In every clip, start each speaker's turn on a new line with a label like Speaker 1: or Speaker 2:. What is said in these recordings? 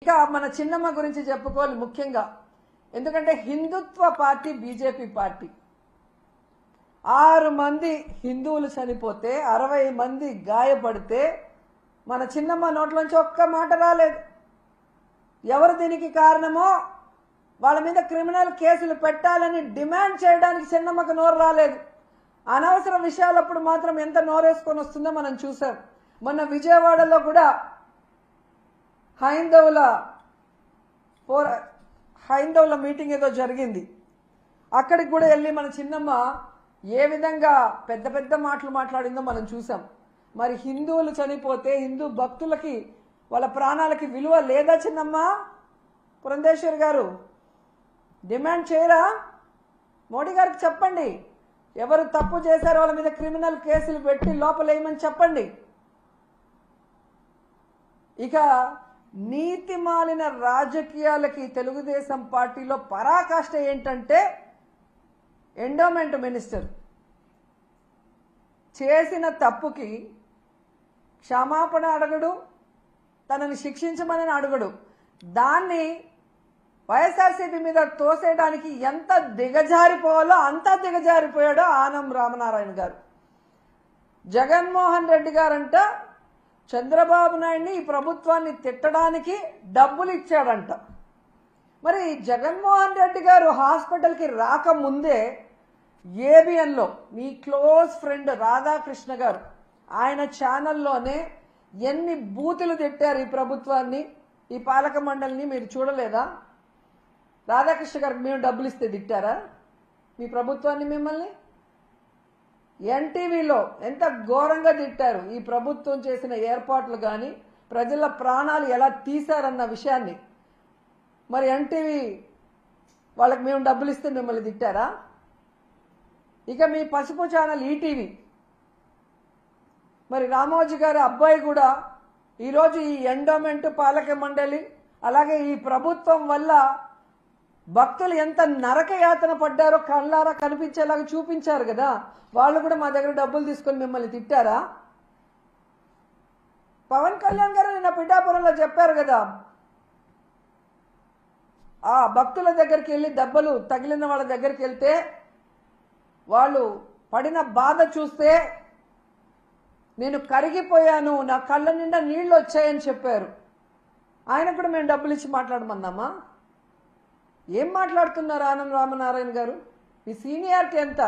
Speaker 1: ఇక మన చిన్నమ్మ గురించి చెప్పుకోవాలి ముఖ్యంగా. ఎందుకంటే హిందుత్వ పార్టీ బీజేపీ పార్టీ. 6 మంది హిందువులు చనిపోతే 60 మంది గాయపడితే మన చిన్నమ్మ నోట్లోంచి ఒక్క మాట రాలేదు. ఎవరు దీనికి కారణమో వాళ్ళ మీద క్రిమినల్ కేసులు పెట్టాలని డిమాండ్ చేయడానికి చిన్నమ్మకు నోరు రాలేదు. అనవసర విషయాలప్పుడు మాత్రం ఎంత నోరేసుకొని వస్తుందో మనం చూసాం. మొన్న విజయవాడలో కూడా హైందవుల మీటింగ్ ఏదో జరిగింది. అక్కడికి కూడా వెళ్ళి మన చిన్నమ్మ ఏ విధంగా పెద్ద పెద్ద మాటలు మాట్లాడిందో మనం చూసాం. మరి హిందువులు చనిపోతే హిందూ భక్తులకి వాళ్ళ ప్రాణాలకి విలువ లేదా చిన్నమ్మ? పురంధేశ్వరి గారు డిమాండ్ చేయరా? మోడీ గారికి చెప్పండి, ఎవరు తప్పు చేశారో వాళ్ళ మీద క్రిమినల్ కేసులు పెట్టి లోపలేయమని చెప్పండి. ఇక నీతి మాలిన రాజకీయాలకి తెలుగుదేశం పార్టీలో పరాకాష్ట ఏంటంటే ఎండోమెంట్ మినిస్టర్ చేసిన తప్పుకి క్షమాపణ అడగడు, తనని శిక్షించమని అడగడు. దాన్ని వైఎస్ఆర్సీపీ మీద తోసేయడానికి ఎంత దిగజారిపోవాలో అంత దిగజారిపోయాడో ఆనం రామనారాయణ గారు. జగన్మోహన్ రెడ్డి గారంట చంద్రబాబు నాయుడిని ఈ ప్రభుత్వాన్ని తిట్టడానికి డబ్బులు ఇచ్చాడంట. మరి జగన్మోహన్ రెడ్డి గారు హాస్పిటల్కి రాకముందే ఏబిఎన్లో మీ క్లోజ్ ఫ్రెండ్ రాధాకృష్ణ గారు ఆయన ఛానల్లోనే ఎన్ని బూతులు తిట్టారు ఈ ప్రభుత్వాన్ని, ఈ పాలక మండలిని మీరు చూడలేదా? రాధాకృష్ణ గారికి మేము డబ్బులు ఇస్తే తిట్టారా మీ ప్రభుత్వాన్ని? మిమ్మల్ని ఎన్టీవీలో ఎంత ఘోరంగా తిట్టారు ఈ ప్రభుత్వం చేసిన ఏర్పాట్లు కానీ ప్రజల ప్రాణాలు ఎలా తీశారన్న విషయాన్ని. మరి ఎన్టీవీ వాళ్ళకి మేము డబ్బులు ఇస్తే మిమ్మల్ని తిట్టారా? ఇక మీ పసుపు ఛానల్ ఈటీవీ, మరి రామోజీ గారి అబ్బాయి కూడా ఈరోజు ఈ ఎండోమెంట్ పాలక మండలి అలాగే ఈ ప్రభుత్వం వల్ల భక్తులు ఎంత నరక యాతన పడ్డారో కళ్ళారా కనిపించేలాగా చూపించారు కదా. వాళ్ళు కూడా మా దగ్గర డబ్బులు తీసుకొని మిమ్మల్ని తిట్టారా? పవన్ కళ్యాణ్ గారు నిన్న పిఠాపురంలో చెప్పారు కదా, ఆ భక్తుల దగ్గరికి వెళ్ళి దెబ్బలు తగిలిన వాళ్ళ దగ్గరికి వెళ్తే వాళ్ళు పడిన బాధ చూస్తే నేను కరిగిపోయాను, నా కళ్ళ నిండా నీళ్లు వచ్చాయని చెప్పారు. ఆయన కూడా మేము డబ్బులు ఇచ్చి మాట్లాడమన్నామా? ఏం మాట్లాడుతున్నారు ఆనం రామనారాయణ గారు? మీ సీనియారిటీ ఎంత?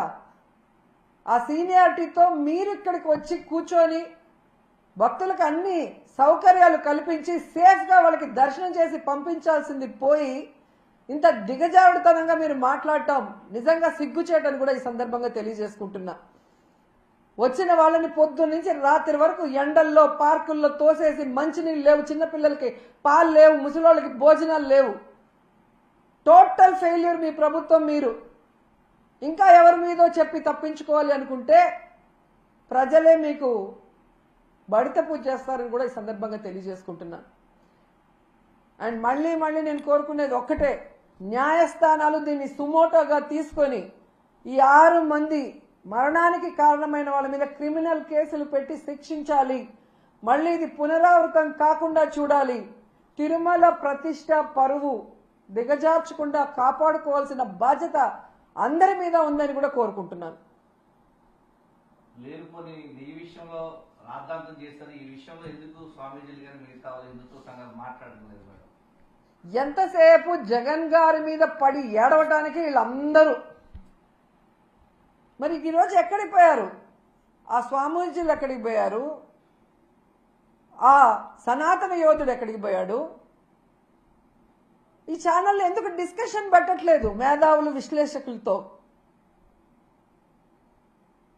Speaker 1: ఆ సీనియారిటీతో మీరు ఇక్కడికి వచ్చి కూర్చొని భక్తులకు అన్ని సౌకర్యాలు కల్పించి సేఫ్గా వాళ్ళకి దర్శనం చేసి పంపించాల్సింది పోయి ఇంత దిగజారుడుతనంగా మీరు మాట్లాడటం నిజంగా సిగ్గుచేటని కూడా ఈ సందర్భంగా తెలియజేసుకుంటున్నా. వచ్చిన వాళ్ళని పొద్దున్న నుంచి రాత్రి వరకు ఎండల్లో పార్కుల్లో తోసేసి మంచినీళ్ళు లేవు, చిన్నపిల్లలకి పాలు లేవు, ముసలోళ్ళకి భోజనాలు లేవు. టోటల్ ఫెయిల్యూర్ మీ ప్రభుత్వం. మీరు ఇంకా ఎవరి మీదో చెప్పి తప్పించుకోవాలి అనుకుంటే ప్రజలే మీకు బడిత పూజ చేస్తారని కూడా ఈ సందర్భంగా తెలియజేసుకుంటున్నాను. అండ్ మళ్ళీ నేను కోరుకునేది ఒక్కటే, న్యాయస్థానాలు దీన్ని సుమోటోగా తీసుకొని ఈ 6 మంది మరణానికి కారణమైన వాళ్ళ మీద క్రిమినల్ కేసులు పెట్టి శిక్షించాలి. మళ్ళీ ఇది పునరావృతం కాకుండా చూడాలి. తిరుమల ప్రతిష్ట పరువు దిగజార్చకుండా కాపాడుకోవాల్సిన బాధ్యత అందరి మీద ఉందని కూడా కోరుకుంటున్నాను.
Speaker 2: లేరుకొని ఈ విషయంలో రాద్ధాంతం చేస్తారు. ఈ విషయంలో ఎందుకు స్వామీజీలు గారు మిగతా హిందుత్వ సంఘాలు మాట్లాడలేదు?
Speaker 1: ఎంతసేపు జగన్ గారి మీద పడి ఏడవటానికి వీళ్ళందరూ. మరి ఈరోజు ఎక్కడికి పోయారు? ఆ స్వామీజీలు ఎక్కడికి పోయారు? ఆ సనాతన యోధుడు ఎక్కడికి పోయాడు? ఈ ఛానల్లో ఎందుకు డిస్కషన్ పెట్టట్లేదు మేధావులు విశ్లేషకులతో?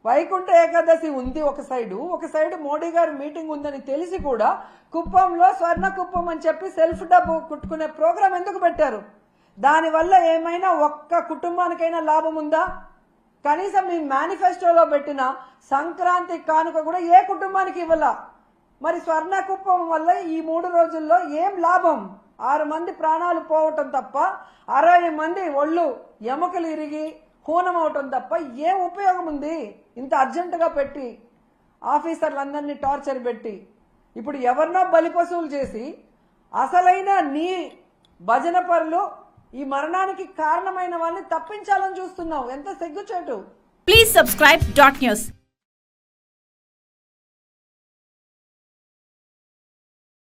Speaker 1: వైకుంఠ ఏకాదశి ఉంది ఒక సైడు మోడీ గారి మీటింగ్ ఉందని తెలిసి కూడా కుప్పంలో స్వర్ణ కుప్పం అని చెప్పి సెల్ఫ్ డబ్బు కుట్టుకునే ప్రోగ్రాం ఎందుకు పెట్టారు? దానివల్ల ఏమైనా ఒక్క కుటుంబానికైనా లాభం ఉందా? కనీసం మీ మేనిఫెస్టోలో పెట్టిన సంక్రాంతి కానుక కూడా ఏ కుటుంబానికి ఇవ్వాల? మరి స్వర్ణ కుప్పం వల్ల ఈ 3 రోజుల్లో ఏం లాభం? 6 మంది ప్రాణాలు పోవటం తప్ప 60 మంది ఒళ్ళు ఎముకలు ఇరిగి హూనం అవటం తప్ప ఏం ఉపయోగం ఉంది? ఇంత అర్జెంటుగా పెట్టి ఆఫీసర్లందరినీ టార్చర్ పెట్టి ఇప్పుడు ఎవరినో బలిపశువులు చేసి అసలైన నీ భజన పరులు ఈ మరణానికి కారణమైన వాళ్ళని తప్పించాలని చూస్తున్నావు. ఎంత సిగ్గుచేటు.
Speaker 3: Please subscribe dot news.